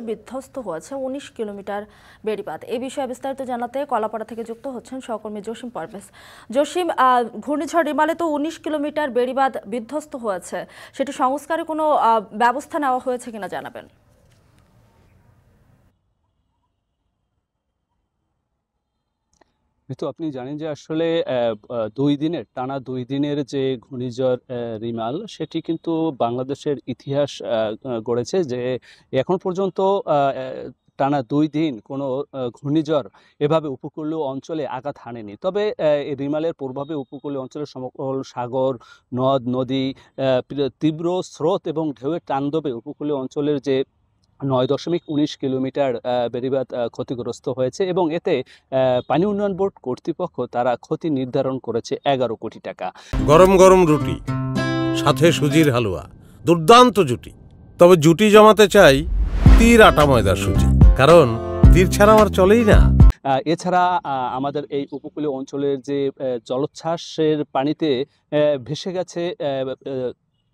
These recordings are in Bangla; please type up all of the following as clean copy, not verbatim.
বিধ্বস্ত হয়েছে ১৯ কিলোমিটার বেড়িবাঁধ। এই বিষয়ে বিস্তারিত জানাতে কলাপাড়া থেকে যুক্ত হচ্ছেন সহকর্মী জসিম পারভেজ। জসিম, ঘূর্ণিঝড় রিমালে তো ১৯ কিলোমিটার বেড়িবাঁধ বিধ্বস্ত হয়েছে, সেটি সংস্কারে কোনো ব্যবস্থা নেওয়া হয়েছে কিনা জানাবেন। তো আপনি জানেন যে আসলে টানা ২ দিনের যে ঘূর্ণিঝড় রিমাল, সেটি কিন্তু বাংলাদেশের ইতিহাস গড়েছে যে এখন পর্যন্ত টানা ২ দিন কোনো ঘূর্ণিঝড় এভাবে উপকূলীয় অঞ্চলে আঘাত হানেনি। তবে এই রিমালের প্রভাবে উপকূলীয় অঞ্চলের সমগ্র সাগর, নদ নদী, তীব্র স্রোত এবং ঢেউয়ের তাণ্ডবে উপকূলীয় অঞ্চলের যে ৯.১৯ কিলোমিটার বেড়িবাঁধ ক্ষতিগ্রস্ত হয়েছে এবং এতে পানি উন্নয়ন বোর্ড কর্তৃপক্ষ তারা ক্ষতি নির্ধারণ করেছে ১১ কোটি টাকা। গরম গরম রুটি, সাথে সুজির হালুয়া, দুর্দান্ত জুটি। তবে জুটি জমাতে চাই তীর আটা ময়দার সুজি, কারণ তীর ছাড়া আমার চলেই না। এছাড়া আমাদের এই উপকূলীয় অঞ্চলের যে জলোচ্ছ্বাসের পানিতে ভেসে গেছে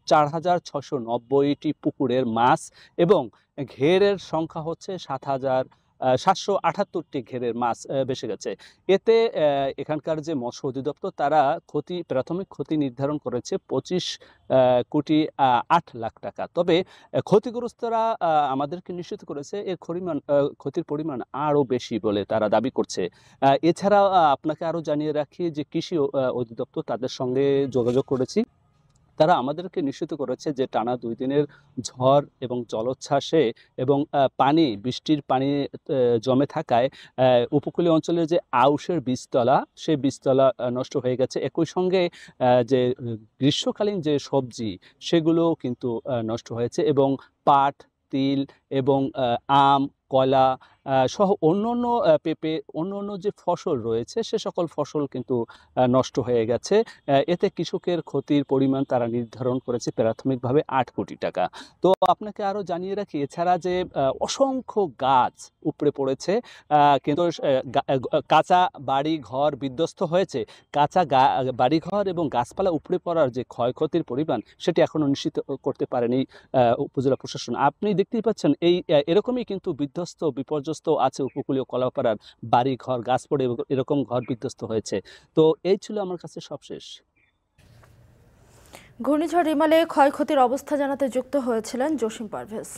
৪,৬৯০টি পুকুরের মাছ এবং ঘেরের সংখ্যা হচ্ছে ৭,৭৭৮টি ঘেরের মাছ ভেসে গেছে। এতে এখানকার যে মৎস্য অধিদপ্তর তারা প্রাথমিক ক্ষতি নির্ধারণ করেছে ২৫,৮,০০,০০০ টাকা। তবে ক্ষতিগ্রস্তরা আমাদেরকে নিশ্চিত করেছে এর ক্ষতির পরিমাণ আরও বেশি বলে তারা দাবি করছে। এছাড়া আপনাকে আরও জানিয়ে রাখি যে কৃষি অধিদপ্তর তাদের সঙ্গে যোগাযোগ করেছি, তারা আমাদেরকে নিশ্চিত করেছে যে টানা ২ দিনের ঝড় এবং জলোচ্ছ্বাসে এবং বৃষ্টির পানি জমে থাকায় উপকূলীয় অঞ্চলের যে আউশের বীজতলা, সেই বীজতলা নষ্ট হয়ে গেছে। একই সঙ্গে যে গ্রীষ্মকালীন যে সবজি, সেগুলো কিন্তু নষ্ট হয়েছে এবং পাট, তিল এবং আম, কলা সহ অন্যান্য পেঁপে, অন্যান্য যে ফসল রয়েছে সে সকল ফসল কিন্তু নষ্ট হয়ে গেছে। এতে কৃষকের ক্ষতির পরিমাণ তারা নির্ধারণ করেছে প্রাথমিকভাবে ৮ কোটি টাকা। তো আপনাকে আরও জানিয়ে রাখি, এছাড়া যে অসংখ্য গাছ উপড়ে পড়েছে, কিন্তু কাঁচা বাড়ি ঘর বিধ্বস্ত হয়েছে। কাঁচা বাড়িঘর এবং গাছপালা উপড়ে পড়ার যে ক্ষয়ক্ষতির পরিমাণ, সেটি এখনও নিশ্চিত করতে পারেনি উপজেলা প্রশাসন। আপনি দেখতেই পাচ্ছেন এরকমই কিন্তু বিপর্যস্ত আছে উপকূলীয় কলাপাড়ার বাড়ি ঘর, গাছ পড়ে এরকম ঘর বিধ্বস্ত হয়েছে। তো এই ছিল আমার কাছে সবশেষ। ঘূর্ণিঝড় রিমালে ক্ষয়ক্ষতির অবস্থা জানাতে যুক্ত হয়েছিলেন জসিম পারভেজ।